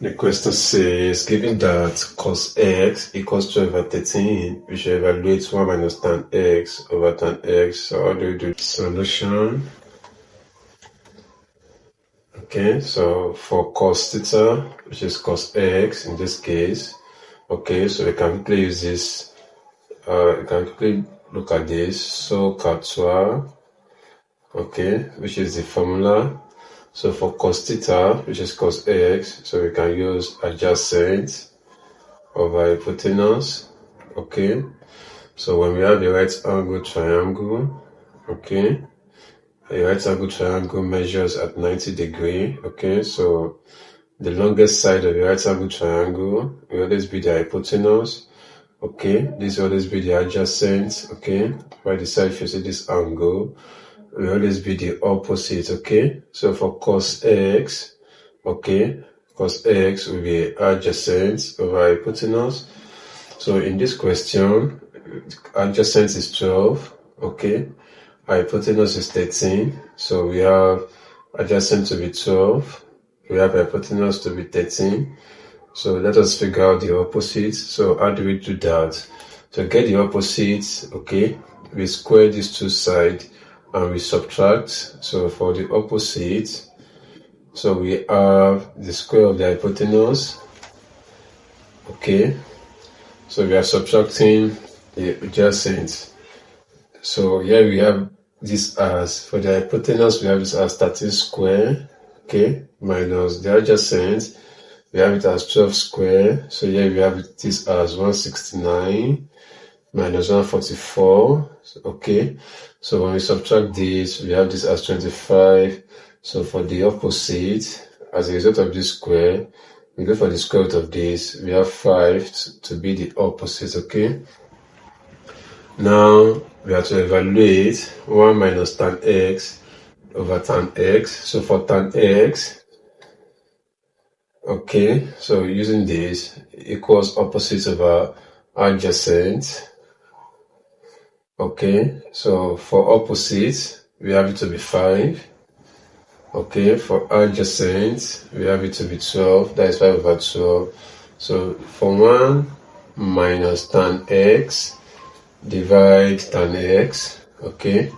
The question says, given that cos x equals 12 over 13, we should evaluate 1 minus tan x over tan x. So how do we do solution? Okay, so for cos theta, which is cos x in this case, okay, so we can quickly use this, we can quickly look at this. So Quadrature, okay, which is the formula. So for cos theta, which is cos x, so we can use adjacent over hypotenuse, okay. So when we have a right angle triangle, okay, a right angle triangle measures at 90 degrees, okay. So the longest side of the right angle triangle will always be the hypotenuse, okay. This will always be the adjacent, okay. While the side facing this angle will always be the opposite, okay. So for cos x, okay, cos x will be adjacent over hypotenuse. So in this question, adjacent is 12, okay, hypotenuse is 13, so we have adjacent to be 12, we have hypotenuse to be 13. So let us figure out the opposite. So how do we do that? To get the opposite, okay, we square these two sides and we subtract. So for the opposite, so we have the square of the hypotenuse, okay, so we are subtracting the adjacent. So here we have this as, for the hypotenuse we have this as 13 square, okay, minus the adjacent, we have it as 12 square. So here we have this as 169 minus 144, okay. So when we subtract this, we have this as 25. So for the opposite, as a result of this square, we go for the square root of this, we have 5 to be the opposite, okay. Now we have to evaluate 1 minus tan x over tan x. So for tan x, okay, so using this equals opposite over adjacent. Okay, so for opposite, we have it to be 5. Okay, for adjacent, we have it to be 12. That is 5 over 12. So for 1 minus tan x, divide tan x. Okay,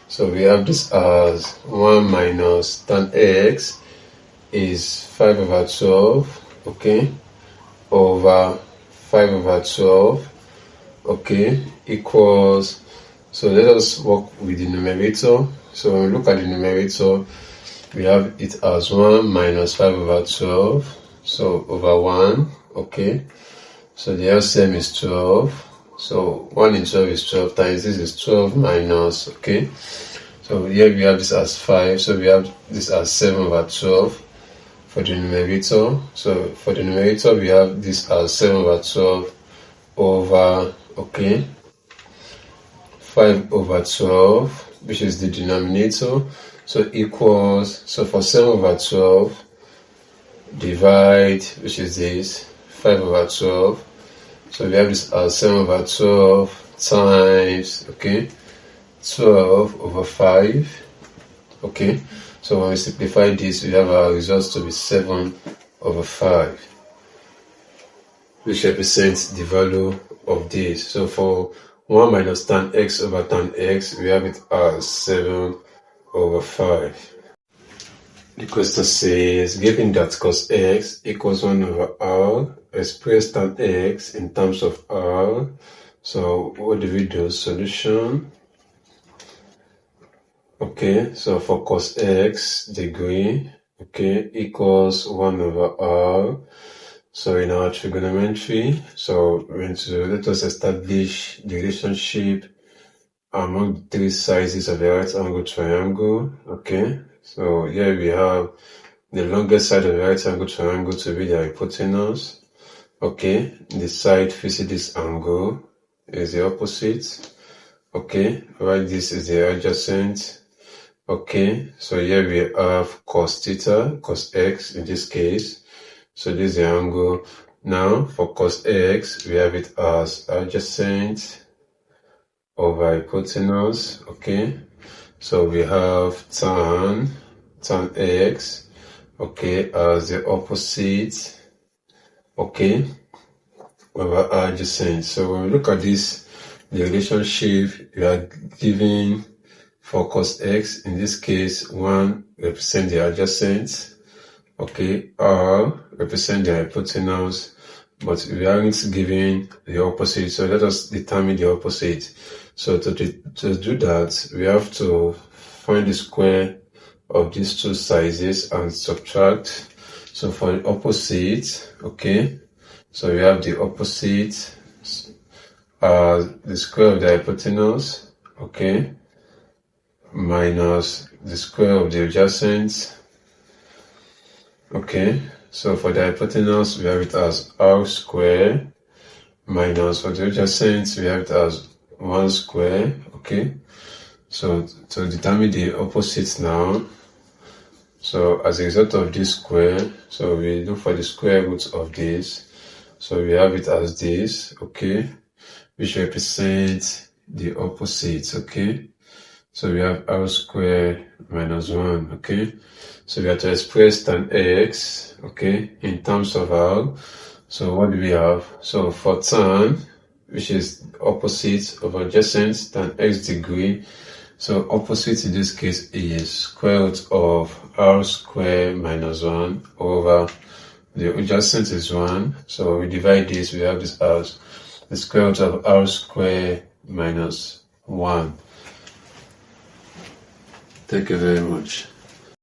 so we have this as 1 minus tan x is 5 over 12. Okay, over 5 over 12. Okay, equals, so let us work with the numerator. So when we look at the numerator, we have it as 1 minus 5 over 12, so over 1, okay. So the LCM is 12, so 1 in 12 is 12 times this is 12 minus, okay. So here we have this as 5, so we have this as 7 over 12 for the numerator. So for the numerator, we have this as 7 over 12 over, okay, 5 over 12, which is the denominator, so equals, so for 7 over 12, divide, which is this, 5 over 12, so we have this as 7 over 12 times, okay, 12 over 5, okay, so when we simplify this, we have our results to be 7 over 5, which represents the value of this. So for 1 minus tan x over tan x, we have it as 7 over 5. The question says, given that cos x equals 1 over r, express tan x in terms of r. So what do we do? Solution. Okay, so for cos x degree, okay, equals 1 over r. So in our trigonometry, so we're going to let us establish the relationship among the three sizes of a right angle triangle. Okay, so here we have the longest side of the right angle triangle to be the hypotenuse. Okay, the side facing this angle is the opposite. Okay, right, this is the adjacent. Okay, so here we have cos theta, cos x in this case. So this is the angle. Now for cos x, we have it as adjacent over hypotenuse. Okay, so we have tan x, okay, as the opposite. okay, over r adjacent. So when we look at this, the relationship we are given for cos x, in this case 1 represent the adjacent, okay, r represent the hypotenuse, but we aren't given the opposite, so let us determine the opposite. So to do that, we have to find the square of these two sizes and subtract. So for the opposite, okay, so we have the opposite, the square of the hypotenuse, okay, minus the square of the adjacent, okay. So for the hypotenuse, we have it as r square, minus for the adjacent, we have it as 1 square, okay. So to determine the opposite now, so as a result of this square, so we look for the square root of this. So we have it as this, okay, which represents the opposite, okay. So we have r squared minus 1, okay. So we have to express tan x, okay, in terms of r. So what do we have? So for tan, which is opposite of adjacent, tan x degree. So opposite in this case is square root of r squared minus 1 over the adjacent is 1. So we divide this, we have this as the square root of r squared minus 1. Thank you very much.